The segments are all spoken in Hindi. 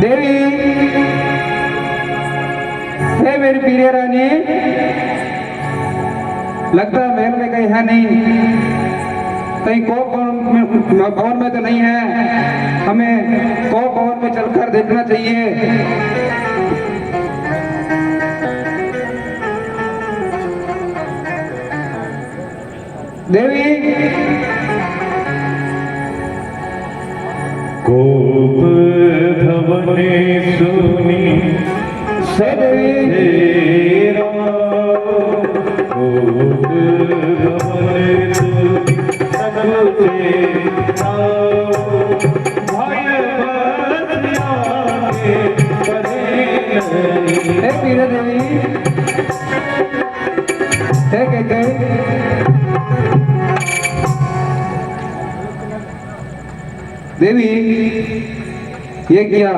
देवी हे मेरी प्रिय रानी, लगता है महल में कहीं है नहीं, कहीं कोप भवन में तो नहीं है। हमें कोप भवन में चलकर देखना चाहिए। देवी कोप भवने सुनी हे देवी कोप भवने सुनी सकुचे भय हे प्रिय देवी हे कहते देवी ये क्या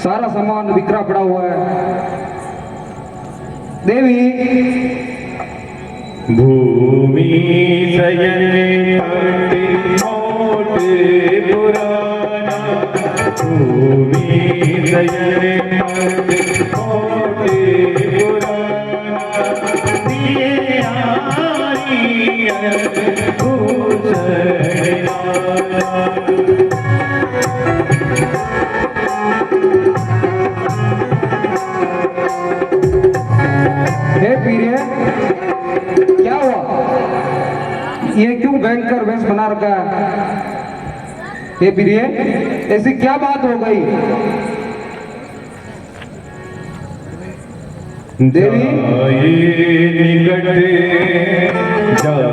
सारा सामान बिखरा पड़ा हुआ है। देवी भूमि सयने मोटे पुराना भूमि सयने मोटे पुराना हे प्रिय क्या हुआ? ये क्यों भयंकर वेश बना रखा है? हे प्रिय ऐसी क्या बात हो गई? देवी जाए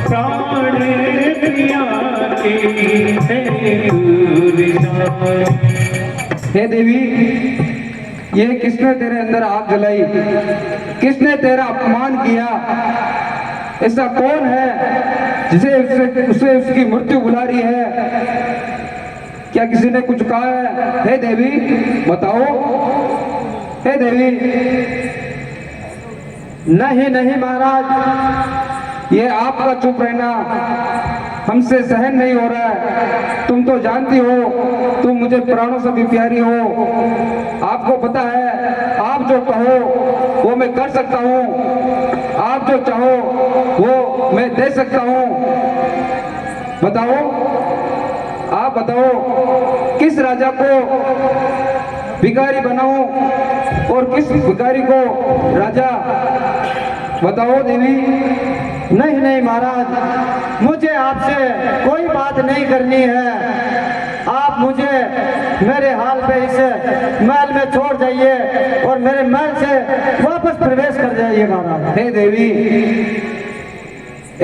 प्राण प्रिया हे देवी ये किसने तेरे अंदर आग जलाई? किसने तेरा अपमान किया? ऐसा कौन है जिसे उसे उसकी मृत्यु बुला रही है? क्या किसी ने कुछ कहा है? हे देवी बताओ। हे देवी नहीं नहीं महाराज, ये आपका चुप रहना हमसे सहन नहीं हो रहा है। तुम तो जानती हो तुम मुझे प्राणों से भी प्यारी हो। आपको पता है आप जो कहो वो मैं कर सकता हूँ, आप जो चाहो वो मैं दे सकता हूँ। बताओ आप बताओ किस राजा को भिखारी बनाऊं और किस भिखारी को राजा? बताओ देवी। नहीं नहीं महाराज, मुझे आपसे कोई बात नहीं करनी है। आप मुझे मेरे हाल पे इस महल में छोड़ जाइए और मेरे महल से वापस प्रवेश कर जाइए महाराज। हे देवी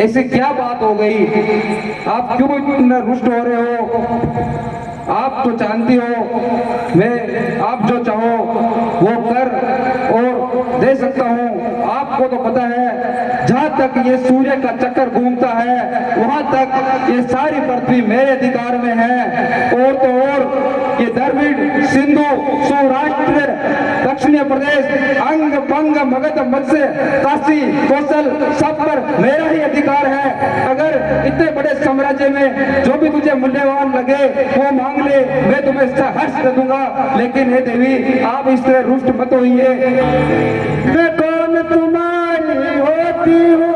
ऐसी क्या बात हो गई? आप क्यों इतना रुष्ट हो रहे हो? आप तो जानती हो मैं आप जो चाहो वो कर और दे सकता हूँ। आपको तो पता है जहाँ तक ये सूर्य का चक्कर घूमता है वहां तक ये सारी पृथ्वी मेरे अधिकार में है। और तो और ये द्रविड़ सिंधु सौराष्ट्र दक्षिण प्रदेश अंग पंग मगध मत्स्य काशी कौशल सब पर मेरा ही अधिकार है। अगर इतने बड़े साम्राज्य में जो भी तुझे मूल्यवान लगे वो मांग ले, मैं तुम्हें हर्ष दे दूंगा। लेकिन हे देवी आप इस तरह रुष्ट मत होइए। मैं कौन तुम्हारी होती हूँ,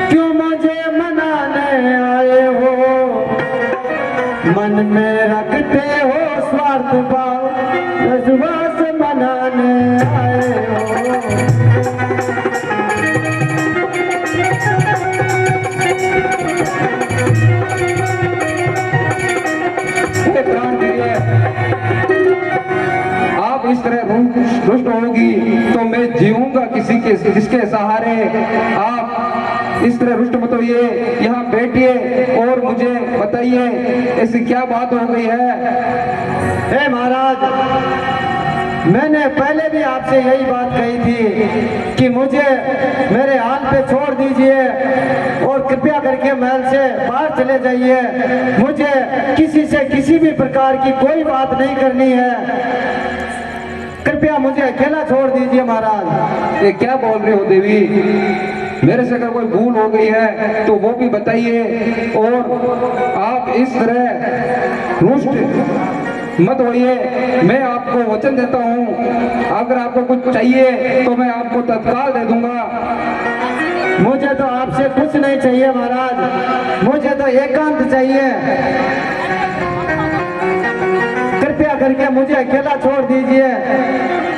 क्यों मुझे मनाने आए हो? मन में रखते हो स्वार्थ भाव, विश्वास मनाने आए हो। प्राण दीजिए। आप इस तरह रुष्ट होगी तो मैं जीऊंगा किसके सहारे? आप इस तरह रुष्ट मत होइए, यहाँ बैठिए और मुझे बताइए ऐसी क्या बात हो गई है? हे महाराज, मैंने पहले भी आपसे यही बात कही थी कि मुझे मेरे हाल पे छोड़ दीजिए और कृपया करके महल से बाहर चले जाइए। मुझे किसी से किसी भी प्रकार की कोई बात नहीं करनी है। कृपया मुझे अकेला छोड़ दीजिए महाराज। ये क्या बोल रहे हो देवी? मेरे से अगर कोई भूल हो गई है तो वो भी बताइए, और आप इस तरह रुष्ट मत होइए। मैं आपको वचन देता हूँ, अगर आपको कुछ चाहिए तो मैं आपको तत्काल दे दूंगा। मुझे तो आपसे कुछ नहीं चाहिए महाराज, मुझे तो एकांत चाहिए। कृपया करके मुझे अकेला छोड़ दीजिए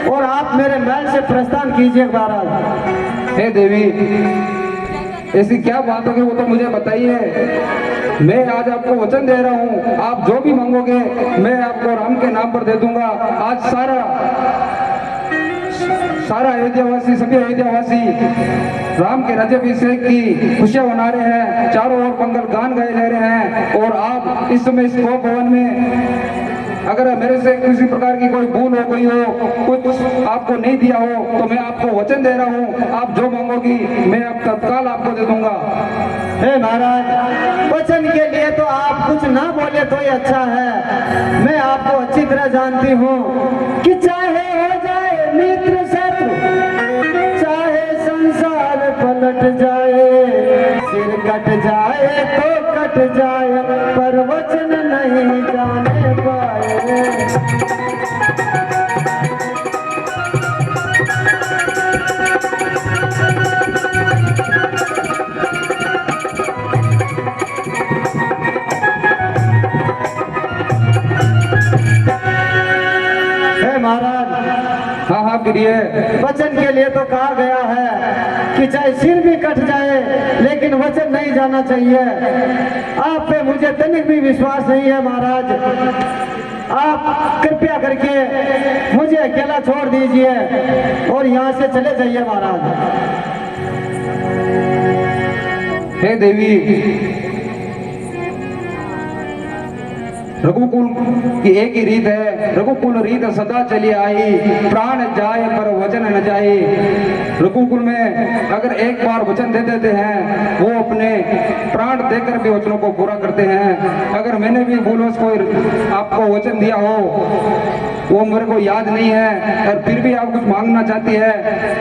और आप मेरे महल से प्रस्थान कीजिए महाराज। हे देवी, ऐसी क्या बात होगी वो तो मुझे बताइए। मैं आज आपको वचन दे रहा हूँ, आप जो भी मांगोगे मैं आपको राम के नाम पर दे दूंगा। आज सारा अयोध्यावासी, सभी अयोध्यावासी राम के राज्याभिषेक की खुशियां मना रहे हैं, चारों ओर मंगल गान गाए जा रहे हैं। और आप इस समय इस गोप भवन में, अगर मेरे से किसी प्रकार की कोई भूल हो गई हो, कुछ आपको नहीं दिया हो, तो मैं आपको वचन दे रहा हूँ, आप जो मांगोगी मैं अब तत्काल आपको दे दूंगा। हे महाराज, वचन के लिए तो आप कुछ ना बोले तो ही अच्छा है। मैं आपको अच्छी तरह जानती हूँ कि चाहे हो जाए मित्र शत्रु, चाहे संसार पलट जाए, सिर कट जाए तो कट जाए, पर वचन नहीं जाने पाए। महाराज, हाँ हाँ प्रिय, वचन के लिए तो कहा गया है कि चाहे सिर भी कट जाए लेकिन वचन नहीं जाना चाहिए। आप पे मुझे तनिक भी विश्वास नहीं है महाराज। आप कृपया करके मुझे अकेला छोड़ दीजिए और यहाँ से चले जाइए महाराज। हे देवी, रघुकुल की एक ही रीत है, रघुकुल रीत सदा चली आई, प्राण जाए पर वचन न जाए। रघुकुल में अगर एक बार वचन दे देते हैं, वो अपने प्राण देकर भी वचनों को पूरा करते हैं। अगर मैंने भी भूलवश कोई आपको वचन दिया हो, वो मेरे को याद नहीं है, और फिर भी आप कुछ मांगना चाहती है,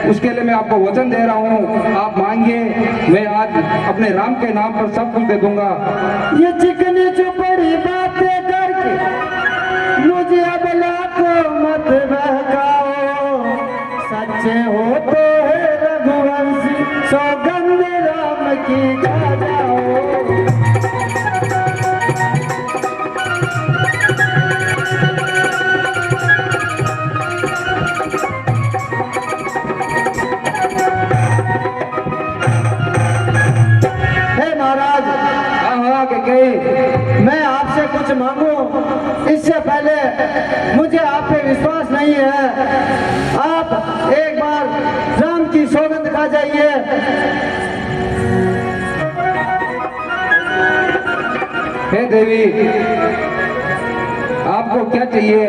उसके लिए मैं आपको वचन दे रहा हूँ, आप मांगिए, मैं आज अपने राम के नाम पर सब कुछ दे दूंगा। ये चिकनी चुपड़ी बातें करके मुझे अबला को मत बहकाओ, सच्चे हो तो है रघुवंशी, सौगंध राम की खा जाओ। मैं आपसे कुछ मांगू इससे पहले मुझे आप पे विश्वास नहीं है। आप एक बार राम की सौगंध खा जाइए। हे देवी, आपको क्या चाहिए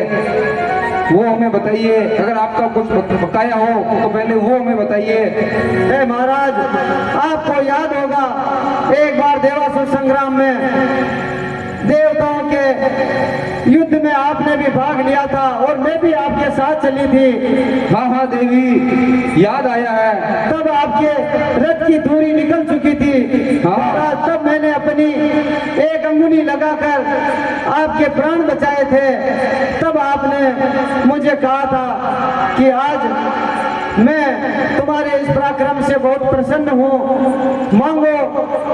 वो हमें बताइए। अगर आपका कुछ बकाया हो तो पहले वो हमें बताइए। हे महाराज, आपको याद होगा एक बार देवासुर संग्राम में देवताओं के युद्ध में आपने भी भाग लिया था और मैं भी आपके साथ चली थी। हाँ हाँ देवी, याद आया है। तब आपके रथ की दूरी निकल चुकी थी। हाँ। तब मैंने अपनी एक अंगुली लगाकर आपके प्राण बचाए थे। तब आपने मुझे कहा था कि आज मैं तुम्हारे इस पराक्रम से बहुत प्रसन्न हूँ, मांगो,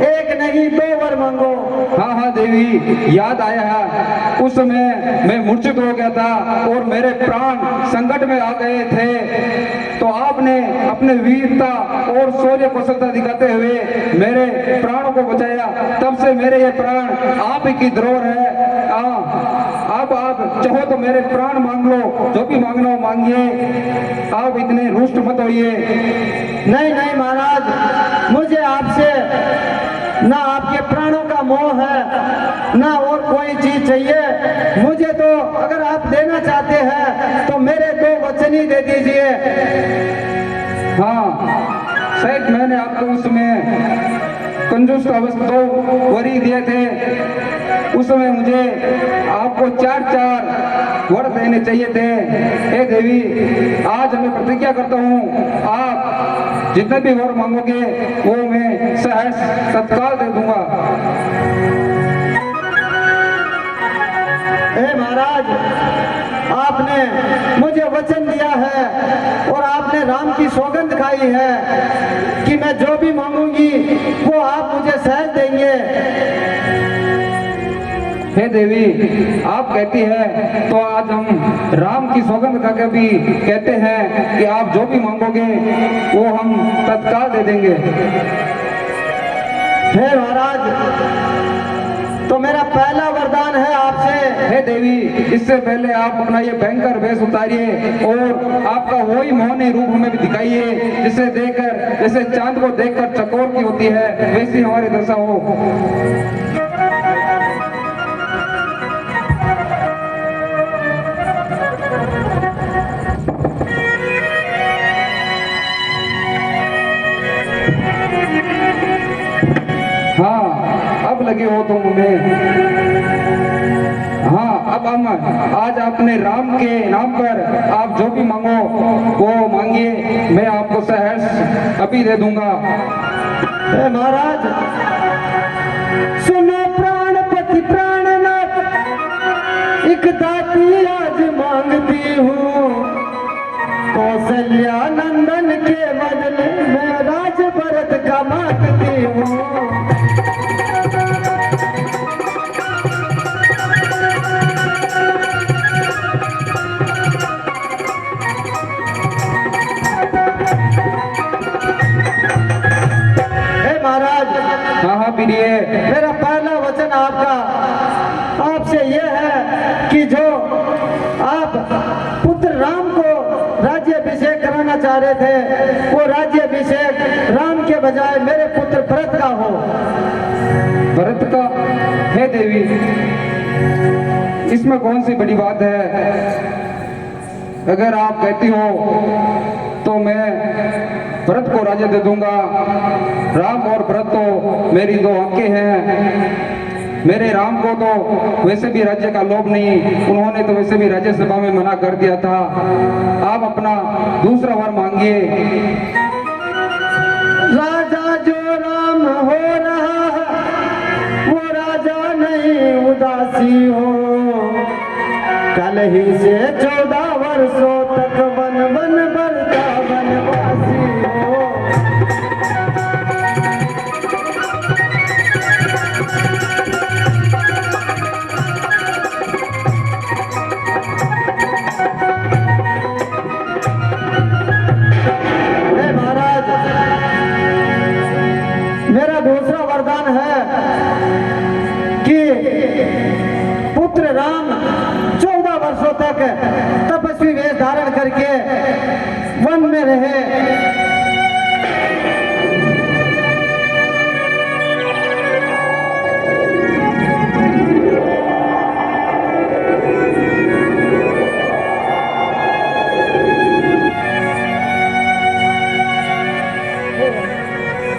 एक नहीं 2 वर मांगो। हाँ हाँ देवी, याद आया है। उस समय मैं मूर्छित हो गया था और मेरे प्राण संकट में आ गए थे, तो आपने अपने वीरता और शौर्य कुशलता दिखाते हुए मेरे प्राणों को बचाया। तब से मेरे ये प्राण आप ही की धरोहर है। आप चाहो तो मेरे प्राण मांग लो, जो भी मांगना हो मांगिए, आप इतने रुष्ट मत होइए। नहीं नहीं महाराज, मुझे आपसे ना आपके प्राणों का मोह है ना और कोई चीज चाहिए। मुझे तो अगर आप देना चाहते हैं तो मेरे 2 वचन ही दे दीजिए। हाँ, शायद मैंने आपको उसमें कंजूस का 2 वरी दिए थे, उस समय मुझे आपको 4 वर देने चाहिए थे। हे देवी, आज मैं प्रतिज्ञा करता हूँ, आप जितने भी वर मांगोगे वो मैं सहर्ष तत्काल दे दूंगा। हे महाराज, आपने मुझे वचन दिया है और आपने राम की सौगंध खाई है कि मैं जो भी मांगूंगी वो आप मुझे सहज देंगे। हे देवी, आप कहती है तो आज हम राम की सौगंध खा के भी कहते हैं कि आप जो भी मांगोगे वो हम तत्काल दे देंगे। हे महाराज, तो मेरा पहला वरदान है आपसे। हे देवी, इससे पहले आप अपना ये भयंकर वेश उतारिए और आपका वही मोहनी रूप हमें भी दिखाइए, जिसे देखकर जैसे चांद को देखकर चकोर की होती है वैसी हमारी दशा हो। हाँ, अब लगे हो तुम हमें। हाँ, अब हम आज अपने राम के नाम पर आप जो भी मांगो वो मांगिए, मैं आपको सहर्ष अभी दे दूंगा। हे महाराज, सुनो प्राणपति प्राणनाथ, एक दाती आज मांगती हूँ। कौशल्या नंदन के बदले मैं राज भरत का मांगती हूँ। हाँ हाँ प्रिय, मेरा पहला वचन आपसे यह है कि जो आप पुत्र राम को राज्याभिषेक कराना चाह रहे थे वो राज्याभिषेक राम के बजाय मेरे पुत्र भरत का हो। भरत का? हे देवी, इसमें कौन सी बड़ी बात है? अगर आप कहती हो तो मैं भरत को राज्य दे दूंगा। राम और भरत तो मेरी दो आंखें हैं। मेरे राम को तो वैसे भी राज्य का लोभ नहीं, उन्होंने तो वैसे भी राज्यसभा में मना कर दिया था। आप अपना दूसरा वर मांगिए। राजा जो राम हो रहा वो राजा नहीं उदासी हो। कल ही से 14 वर्षों तक वन वन बरता वनवासी हो। महाराज, मेरा दूसरा वरदान है कि पुत्र राम 14 वर्षों तक तपस्वी वेश धारण करके वन में रहे।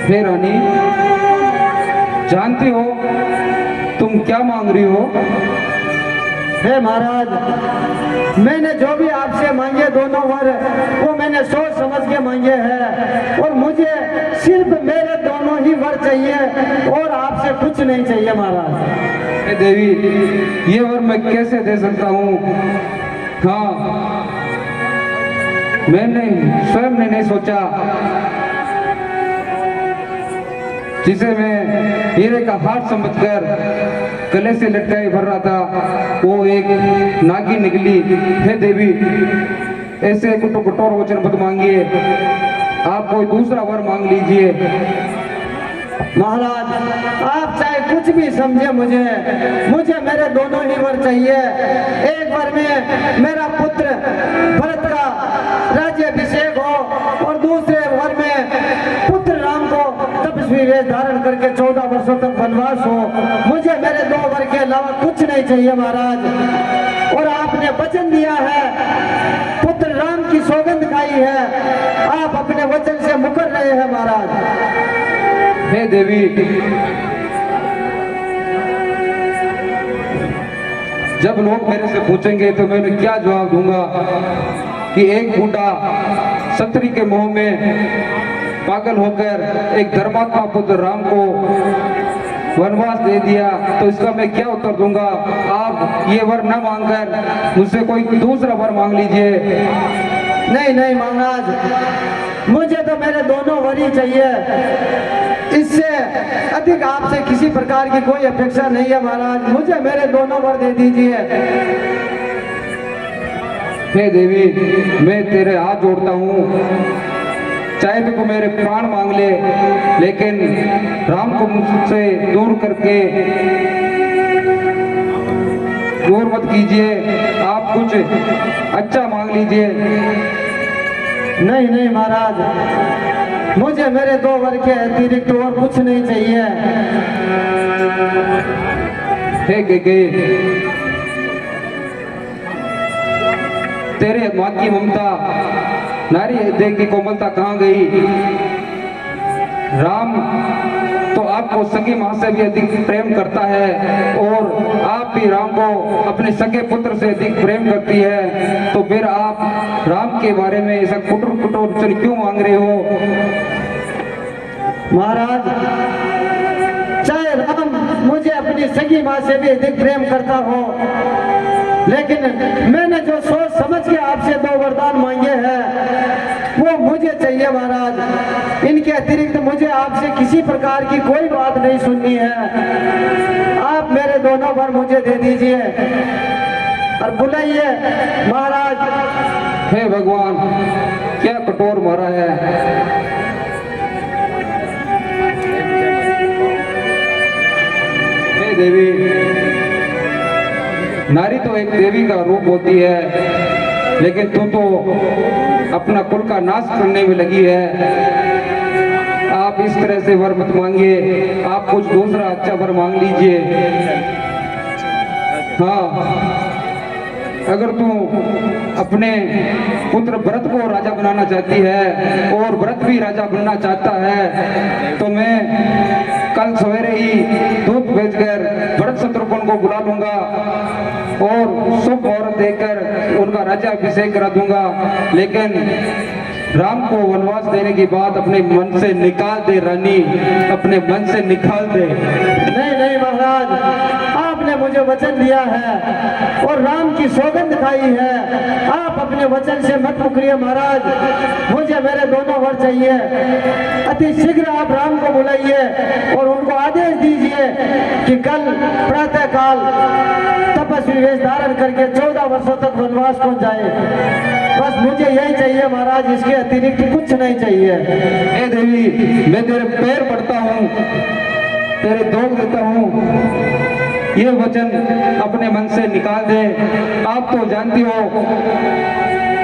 हे रानी, जानती हो तुम क्या मांग रही हो? हे महाराज, मैंने जो भी आपसे मांगे दोनों वर वो मैंने सोच समझ के मांगे हैं और मुझे सिर्फ मेरे दोनों ही वर चाहिए और आपसे कुछ नहीं चाहिए महाराज। हे देवी, ये वर मैं कैसे दे सकता हूँ? हाँ, मैंने स्वयं ने नहीं सोचा। जिसे मैं हीरे का हाथ समझकर गले से लटकाए भर रहा था वो एक नागिन निकली। हे देवी, ऐसे कठोर वचन मत मांगिए, आप कोई दूसरा वर मांग लीजिए। महाराज, आप चाहे कुछ भी समझे, मुझे मेरे दोनों ही वर चाहिए। एक वर में मेरा पुत्र भरत का राज्याभिषेक हो और दूसरे वर में पुत्र राम को तपस्वी वेश धारण करके 14 वर्षों तक वनवास हो। मुझे मेरे दो वर के अलावा कुछ नहीं चाहिए महाराज। और आपने वचन दिया है, पुत्र राम की सौगंध खाई है, आप अपने वचन से मुकर रहे हैं महाराज। हे देवी, जब लोग मेरे से पूछेंगे तो मैं क्या जवाब दूंगा कि एक बूढ़ा क्षत्रिय के मोह में पागल होकर एक धर्मात्मा पुत्र राम को वनवास दे दिया, तो इसका मैं क्या उत्तर दूंगा? आप ये वर न मांगकर मुझसे कोई दूसरा वर मांग लीजिए। नहीं नहीं महाराज, मुझे तो मेरे दोनों वर ही चाहिए, इससे अधिक आपसे किसी प्रकार की कोई अपेक्षा नहीं है महाराज। मुझे मेरे दोनों वर दे दीजिए। हे देवी, मैं तेरे हाथ जोड़ता हूँ, चाहे तो तू मेरे प्राण मांग ले, लेकिन राम को मुझसे दूर करके दूर मत कीजिए। आप कुछ अच्छा मांग लीजिए। नहीं नहीं महाराज, मुझे मेरे दो वर के अतिरिक्त और कुछ नहीं चाहिए। हे तेरे माँ की ममता, नारी हृदय की कोमलता कहाँ गई? राम तो आपको सगी माँ से भी अधिक प्रेम करता है और आप भी राम को अपने सगे पुत्र से अधिक प्रेम करती है, तो फिर आप राम के बारे में ऐसा कुटुर कुटुर वचन क्यों मांग रहे हो? महाराज, चाहे राम मुझे अपनी सगी माँ से भी अधिक प्रेम करता हो, लेकिन मैंने जो सोच समझ के आपसे दो वरदान मांगे हैं वो मुझे चाहिए महाराज। इनके अतिरिक्त मुझे आपसे किसी प्रकार की कोई बात नहीं सुननी है। आप मेरे दोनों वर मुझे दे दीजिए और बुलाइए महाराज। हे भगवान, क्या कठोर मारा है। हे देवी, नारी तो एक देवी का रूप होती है, लेकिन तू तो अपना कुल का नाश करने में लगी है। आप इस तरह से वर मत मांगिए, आप कुछ दूसरा अच्छा वर मांग लीजिए। हाँ, अगर तू अपने पुत्र भरत को राजा बनाना चाहती है और भरत भी राजा बनना चाहता है, तो मैं कल सवेरे ही दूध भेजकर भरत शत्रुघ्न को बुला लूंगा और शुभ मुहूर्त देकर उनका राज्याभिषेक करा दूंगा। लेकिन राम को वनवास देने की बात अपने मन से निकाल दे रानी, अपने मन से निकाल दे। नहीं नहीं महाराज, आपने मुझे वचन दिया है और राम की सौगंध खाई है। आप अपने वचन से मत मुकरिए महाराज। मुझे मेरे दोनों वर चाहिए। अति शीघ्र आप राम को बुलाइए और उनको आदेश दीजिए कि कल प्रातः काल तपस्वी वेश धारण करके 14 वर्षों तक वनवास को जाए। बस मुझे यही चाहिए महाराज, इसके अतिरिक्त कुछ नहीं चाहिए। हे देवी, मैं तेरे पैर पड़ता हूँ, तेरे दोग देता हूँ, ये वचन अपने मन से निकाल दे। आप तो जानती हो,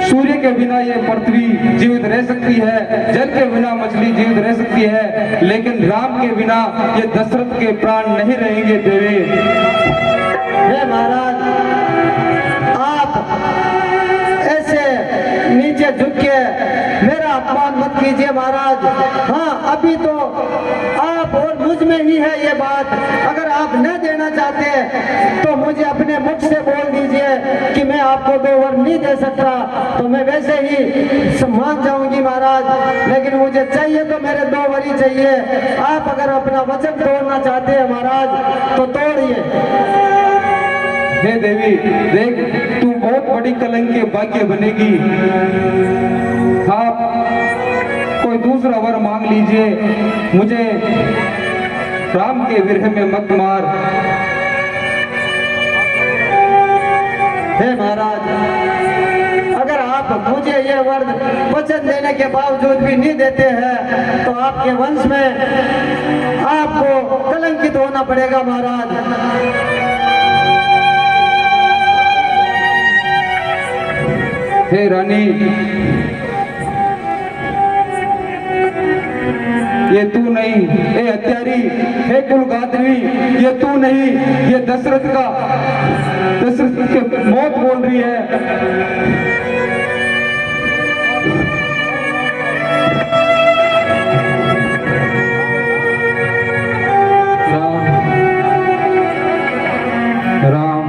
सूर्य के बिना ये पृथ्वी जीवित रह सकती है, जल के बिना मछली जीवित रह सकती है, लेकिन राम के बिना ये दशरथ के प्राण नहीं रहेंगे देवी। हे महाराज, आप ऐसे नीचे झुक के मेरा अपमान मत कीजिए महाराज। हाँ, अभी तो आप और मुझ में ही है ये बात। अगर आप न देना चाहते तो मुझे अपने मुख से बोल दीजिए कि मैं आपको 2 वर नहीं दे सकता, तो मैं वैसे ही मान जाऊंगी महाराज। लेकिन मुझे चाहिए तो मेरे 2 वर ही चाहिए। आप अगर अपना वचन तोड़ना चाहते हैं महाराज तो तोड़िए। हे देवी, देख तू बहुत बड़ी कलंक के भाग्य बनेगी। आप कोई दूसरा वर मांग लीजिए, मुझे राम के विरह में मत मार। हे महाराज, अगर आप मुझे ये वर वचन देने के बावजूद भी नहीं देते हैं तो आपके वंश में आपको कलंकित होना पड़ेगा महाराज। हे रानी, ये तू नहीं, हे हत्यारी, हे कुलगात्री, ये तू नहीं, ये दशरथ की मौत बोल रही है। राम, राम,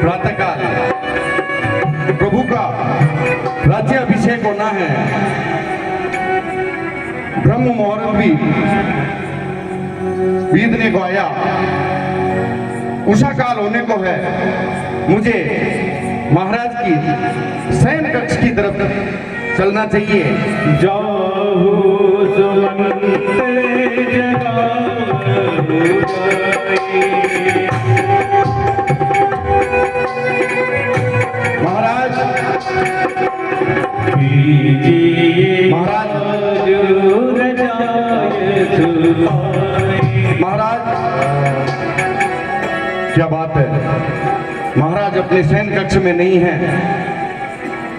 प्रातःकाल प्रभु का राज्य अभिषेक होना है। ब्रह्म मुहूर्त भी बीतने को आया, उषा काल होने को है। मुझे महाराज की शयन कक्ष की तरफ चलना चाहिए। जाहू सुमंत जगाऊ जाए। महाराज महाराज महाराज क्या बात है, महाराज अपने शयन कक्ष में नहीं है।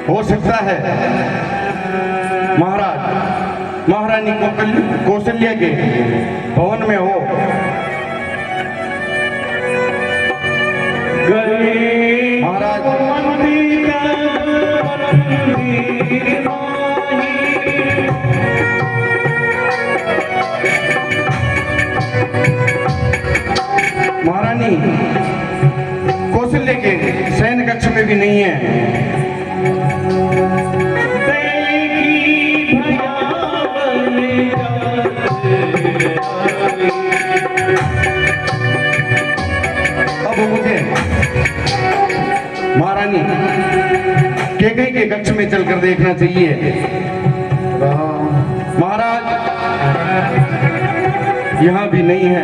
हो सकता है महाराज महारानी कौशल्या के भवन में हो। महाराज महारानी कौशल्य के शयन कक्ष में भी नहीं है। अब मुझे महारानी केकई के कक्ष में चलकर देखना चाहिए। महाराज यहाँ भी नहीं है।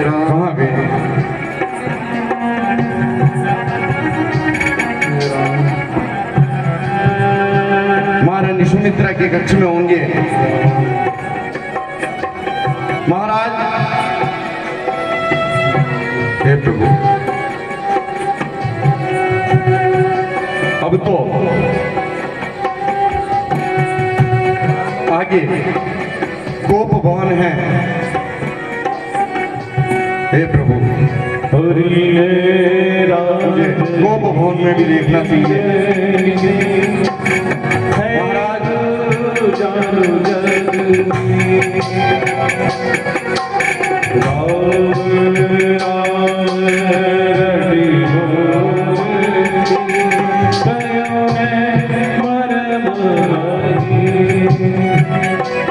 कहाँ गए? महारानी सुमित्रा के कक्ष में होंगे। महाराज हे प्रभु, अब तो आगे गोप भवन है। हे प्रभु मुझे गोप भवन में भी देखना चाहिए। महाराज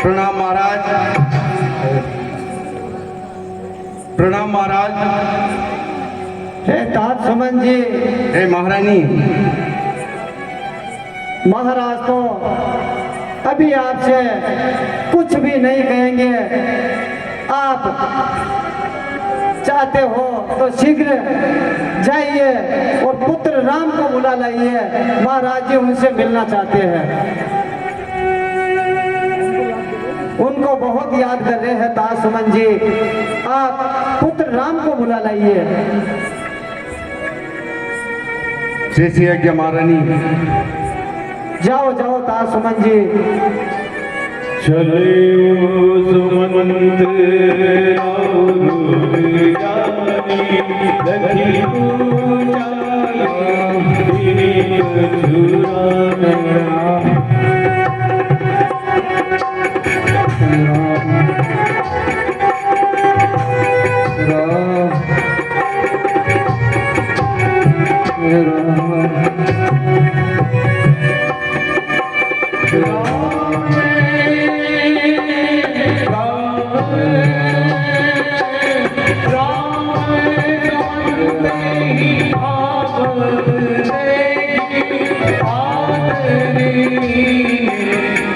प्रणाम महाराज, प्रणाम महाराज। हे तात सुमन जी, हे महारानी, महाराज तो अभी आपसे कुछ भी नहीं कहेंगे। आप चाहते हो तो शीघ्र जाइए और पुत्र राम को बुला लाइए। महाराज जी उनसे मिलना चाहते हैं, उनको बहुत याद कर रहे हैं। तात सुमन जी, आप पुत्र राम को बुला लाइए। जैसी आज्ञा महारानी। जाओ जाओ तात सुमन जी। चले सुमंत लखी राम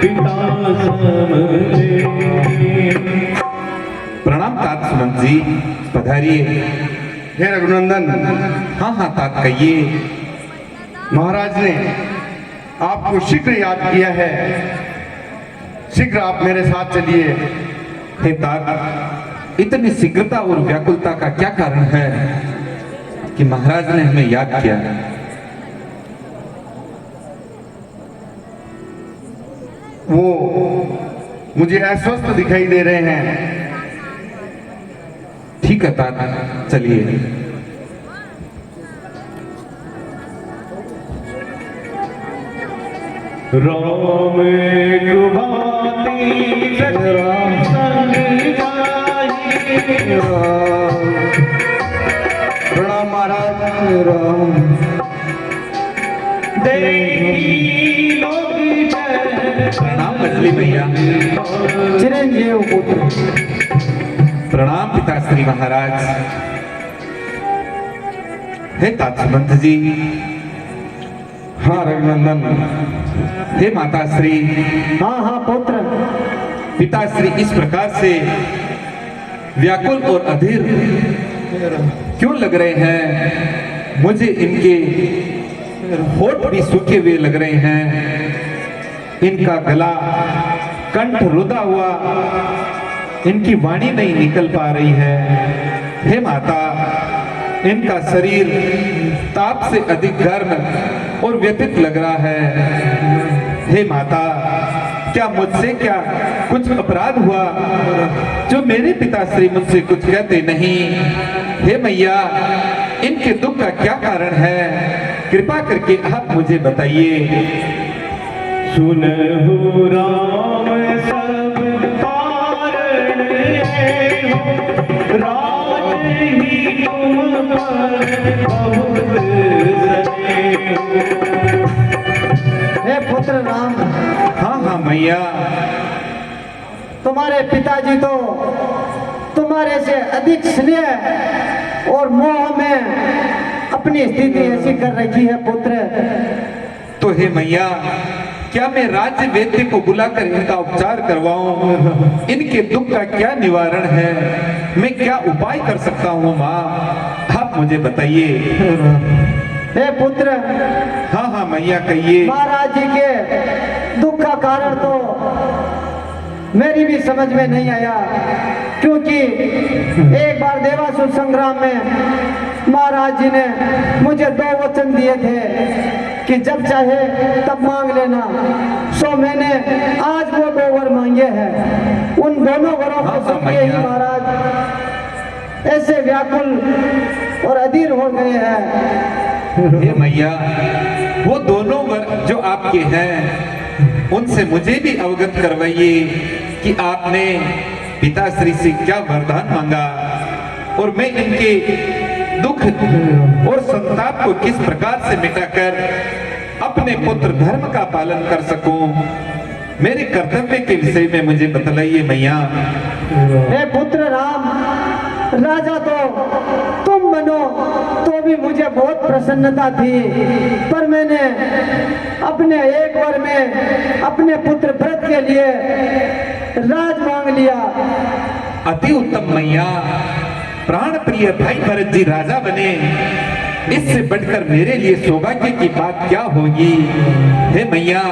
पिता समझे। प्रणाम तात सुमंत जी, पधारिए। हे रघुनंदन, हाँ हाँ तात कहिए। महाराज ने आपको शीघ्र याद किया है, शीघ्र आप मेरे साथ चलिए। हे तात, इतनी शीघ्रता और व्याकुलता का क्या कारण है कि महाराज ने हमें याद किया? वो मुझे अस्वस्थ दिखाई दे रहे हैं। ठीक है तात, चलिए। राम कुभाती संग जाई। प्रणाम महाराज। राम देवी लोग जय। प्रणाम मछली भैया। चिरंजीव पुत्र। प्रणाम पिताश्री महाराज। हे तात सुमंत जी। हाँ रघुनंदन। हे माताश्री। हाँ हाँ पुत्र। पिताश्री इस प्रकार से व्याकुल और अधीर क्यों लग रहे हैं? मुझे इनके होठ भी सूखे हुए लग रहे हैं, इनका गला कंठ रुधा हुआ, इनकी वाणी नहीं निकल पा रही है। हे माता, इनका शरीर ताप से अधिक गर्म और व्यथित लग रहा है। हे माता, क्या मुझसे क्या कुछ अपराध हुआ जो मेरे पिताश्री मुझसे कुछ कहते नहीं? हे मैया, इनके दुख का क्या कारण है? कृपा करके आप मुझे बताइए। सुनहु राम सब कारण है, राज ही तुम पर बहुत स्नेह। हे पुत्र राम, हाँ हाँ मैया। तुम्हारे पिताजी तो तुम्हारे से अधिक स्नेह और मोह में अपनी स्थिति ऐसी कर रखी है पुत्र। तो हे मैया, क्या मैं राज्य वैद्य को बुलाकर इनका उपचार करवाऊं? इनके दुख का क्या निवारण है? मैं क्या उपाय कर सकता हूँ माँ? आप मुझे बताइए। हे पुत्र, हाँ हाँ मैया कहिए। महाराज जी के दुख का कारण तो मेरी भी समझ में नहीं आया, क्योंकि एक बार देवासुर संग्राम में महाराज जी ने मुझे 2 वचन दिए थे कि जब चाहे तब मांग लेना। सो मैंने आज वो 2 वर मांगे हैं। उन दोनों वरों को सुन के ही महाराज ऐसे व्याकुल और अधीर हो गए हैं। हे मैया, वो दोनों वर जो आपके हैं उनसे मुझे भी अवगत करवाइए कि आपने पिताश्री से क्या वरदान मांगा और मैं इनके दुख और संताप को किस प्रकार से मिटाकर अपने पुत्र धर्म का पालन कर सकूं। मेरे कर्तव्य के विषय में मुझे बतलाइए मैया। हे पुत्र राम, राजा तो तुम बनो तो भी मुझे बहुत प्रसन्नता थी, पर मैंने अपने एक वर में अपने पुत्र भरत के लिए राज मांग लिया। अति उत्तम मैया। प्राण प्रिय भाई भरत जी राजा बने, इससे बढ़कर मेरे लिए सौभाग्य की बात क्या होगी? हे मैया,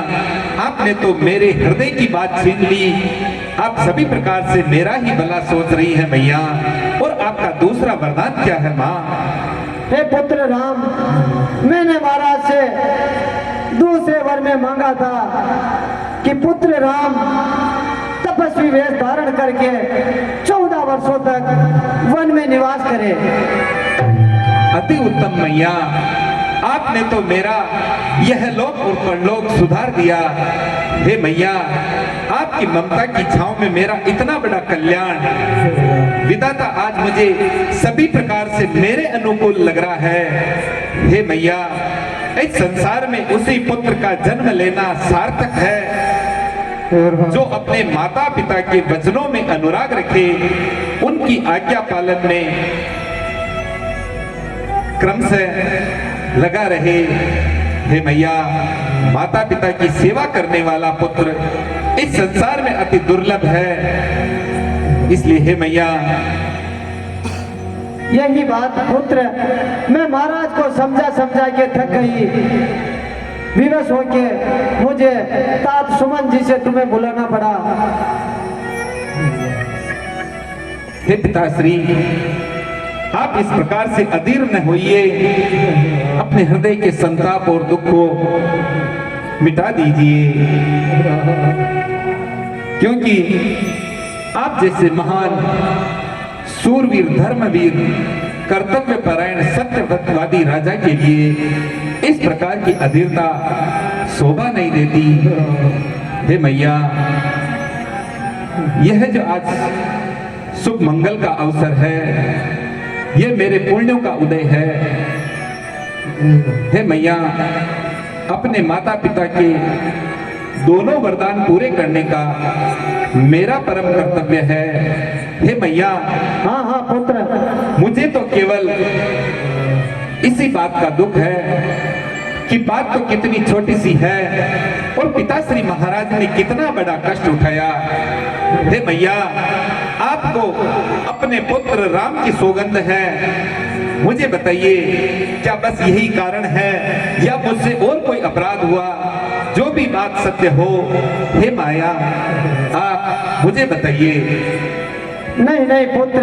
आपने तो मेरे हृदय की बात छीन ली। आप सभी प्रकार से मेरा ही भला सोच रही है मैया। और आपका दूसरा वरदान क्या है माँ? हे पुत्र राम, मैंने महाराज से दूसरे वर में मांगा था कि पुत्र राम तपस्वी वेश धारण करके 14 वर्षों तक वन में निवास करे। अति उत्तम मैया। आपने तो मेरा यह लोक और परलोक सुधार दिया। हे मैया, आपकी ममता की छांव में मेरा इतना बड़ा कल्याण विधाता आज मुझे सभी प्रकार से मेरे अनुकूल लग रहा है। हे मैया, इस संसार में उसी पुत्र का जन्म लेना सार्थक है जो अपने माता पिता के वचनों में अनुराग रखे, उनकी आज्ञा पालन में क्रम से लगा रहे। हे मैया, माता पिता की सेवा करने वाला पुत्र इस संसार में अति दुर्लभ है। इसलिए हे मैया, यही बात पुत्र, मैं महाराज को समझा समझा के थक गई। विवश होके मुझे तात सुमन जी से तुम्हें बुलाना पड़ा। हे पिताश्री, आप इस प्रकार से अधीर न होइए, अपने हृदय के संताप और दुख को मिटा दीजिए, क्योंकि आप जैसे महान सूरवीर, धर्मवीर, कर्तव्य परायण, सत्यवादी राजा के लिए इस प्रकार की अधीरता शोभा नहीं देती। हे मैया, यह जो आज शुभ मंगल का अवसर है, यह मेरे पुण्यों का उदय है। हे मैया, अपने माता पिता के दोनों वरदान पूरे करने का मेरा परम कर्तव्य है। हे मैया, हाँ हाँ पुत्र, मुझे तो केवल इसी बात का दुख है कि बात तो कितनी छोटी सी है और पिताश्री महाराज ने कितना बड़ा कष्ट उठाया। हे मैया, आपको अपने पुत्र राम की सौगंध है। मुझे बताइए, क्या बस यही कारण है या मुझसे और कोई अपराध हुआ? जो भी बात सत्य हो, हे माया, आप मुझे बताइए। नहीं नहीं पुत्र,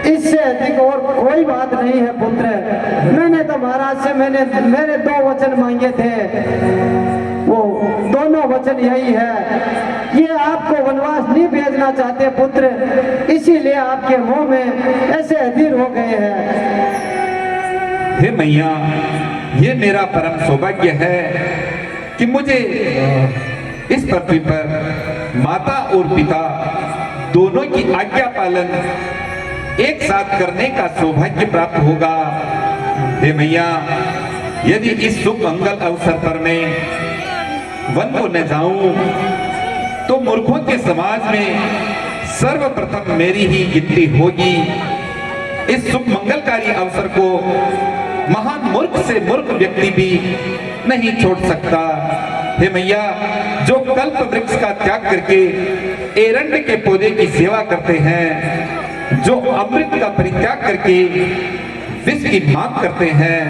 इससे अधिक और कोई बात नहीं है पुत्र। मैंने तो महाराज से मेरे 2 वचन मांगे थे, वो दोनों वचन यही है, ये आपको वनवास नहीं भेजना चाहते पुत्र, इसीलिए आपके मुंह में ऐसे अधीर हो गए हैं। हे मैया, ये मेरा परम सौभाग्य है कि मुझे इस पृथ्वी पर माता और पिता दोनों की आज्ञा पालन एक साथ करने का सौभाग्य प्राप्त होगा। हे मैया, यदि इस शुभ मंगल अवसर पर मैं वन को न जाऊं तो मूर्खों के समाज में सर्वप्रथम मेरी ही गिनती होगी। इस शुभ मंगलकारी अवसर को महान मूर्ख से मूर्ख व्यक्ति भी नहीं छोड़ सकता। हे मैया, जो कल्प वृक्ष का त्याग करके एरंड के पौधे की सेवा करते हैं, जो अमृत का परित्याग करके विष की मांग करते हैं,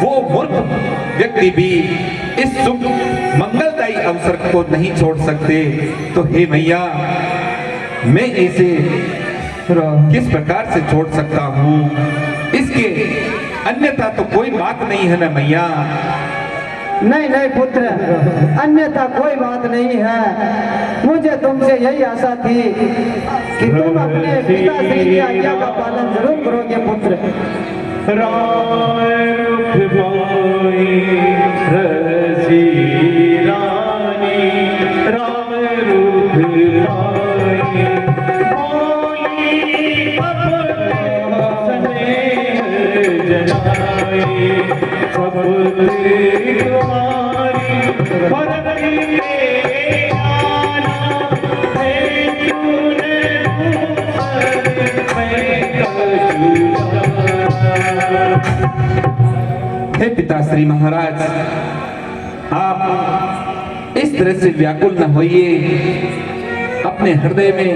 वो मूर्ख व्यक्ति भी इस शुभ मंगलदायी अवसर को नहीं छोड़ सकते। तो हे मैया, मैं इसे किस प्रकार से छोड़ सकता हूँ? इसके अन्यथा तो कोई बात नहीं है ना मैया। नहीं नहीं पुत्र, अन्यथा कोई बात नहीं है। मुझे तुमसे यही आशा थी कि तुम अपने पिताश्री की आज्ञा का पालन जरूर करोगे पुत्र। राय रुख पाई रसी रानी, राय रुख पाई बोली स्नेह जनाई, तुम्हारी परती के आना है, तूने हे पिताश्री महाराज, आप इस तरह से व्याकुल न होइए, अपने हृदय में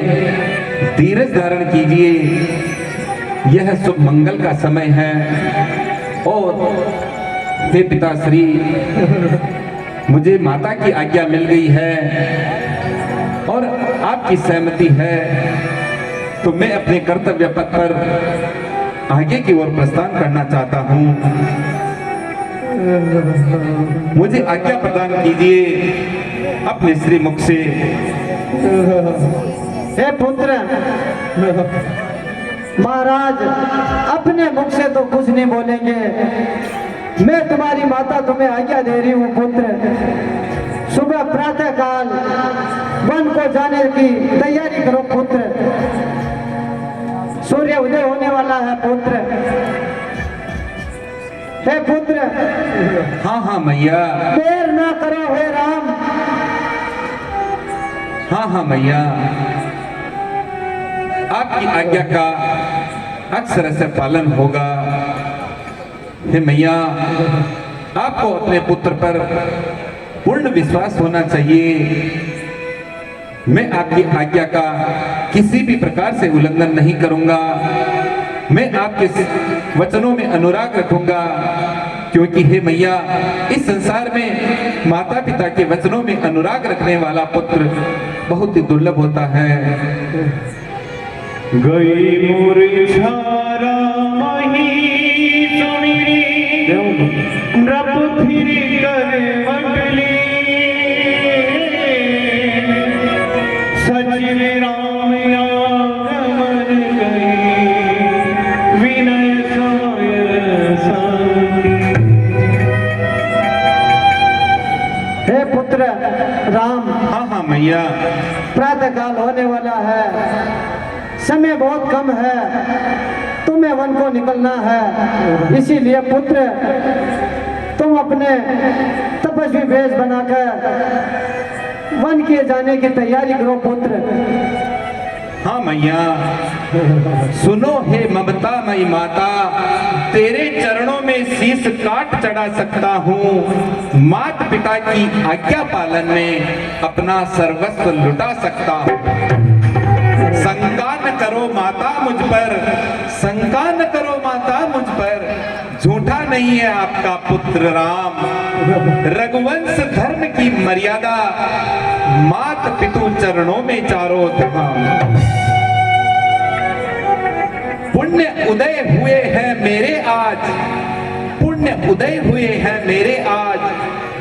धीरज धारण कीजिए। यह शुभ मंगल का समय है और हे पिताश्री, मुझे माता की आज्ञा मिल गई है और आपकी सहमति है, तो मैं अपने कर्तव्य पथ पर आगे की ओर प्रस्थान करना चाहता हूँ। मुझे आज्ञा प्रदान कीजिए अपने श्री मुख से। हे पुत्र, महाराज अपने मुख से तो कुछ नहीं बोलेंगे, मैं तुम्हारी माता तुम्हें आज्ञा दे रही हूँ पुत्र। सुबह प्रातः काल वन को जाने की तैयारी करो पुत्र, सूर्य उदय होने वाला है पुत्र। हे पुत्र, हाँ हाँ मैया। देर ना करो हे राम। हाँ हाँ मैया, आपकी आज्ञा का अक्षर से पालन होगा। हे मैया, आप आपको अपने पुत्र पर पूर्ण विश्वास होना चाहिए। मैं आपकी आज्ञा का किसी भी प्रकार से उल्लंघन नहीं करूंगा। मैं आपके वचनों में अनुराग रखूंगा, क्योंकि हे मैया, इस संसार में माता पिता के वचनों में अनुराग रखने वाला पुत्र बहुत ही दुर्लभ होता है। गई मुरझारा मही सुमिरी रब फिर कर मंडली सचिव राम आगमन गई विनय साय संगी। हे पुत्र राम, हाँ हाँ मैया, प्रातः काल होने वाला है, समय बहुत कम है, तुम्हें वन को निकलना है। इसीलिए पुत्र, तुम अपने तपस्वी वेश बनाकर वन किए जाने की तैयारी करो पुत्र। हाँ मैया, सुनो हे ममता मई माता, तेरे चरणों में शीश काट चढ़ा सकता हूँ। माता पिता की आज्ञा पालन में अपना सर्वस्व लुटा सकता हूँ। शंका न करो माता मुझ पर, शंका न करो माता मुझ पर, झूठा नहीं है आपका पुत्र राम। रघुवंश धर्म की मर्यादा, मात पितु चरणों में चारों धाम। पुण्य उदय हुए हैं मेरे आज, पुण्य उदय हुए हैं मेरे आज,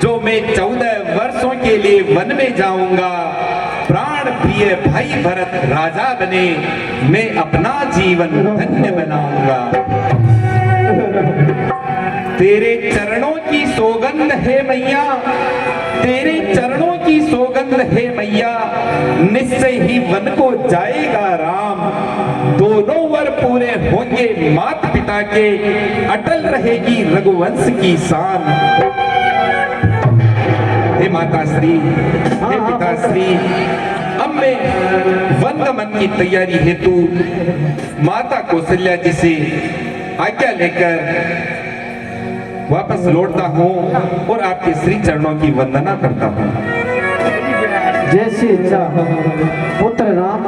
जो मैं 14 वर्षों के लिए वन में जाऊंगा। प्राण प्रिय भाई भरत राजा बने, मैं अपना जीवन धन्य बनाऊंगा। तेरे चरणों की सौगंध है मैया, तेरे चरणों की सौगंध है मैया, निश्चय ही वन को जाएगा राम। दोनों वर पूरे होंगे माता पिता के, अटल रहेगी रघुवंश की शान। हे माता श्री, हे पिता श्री, अब मैं वनगमन की तैयारी हेतु माता कौशल्या जी से आज्ञा लेकर वापस लौटता हूँ और आपके श्री चरणों की वंदना करता हूँ। जैसी इच्छा पुत्र राम।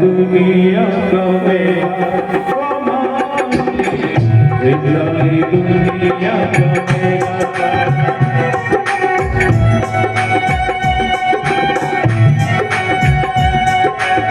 दुनिया का मेरा दुनिया का मेरा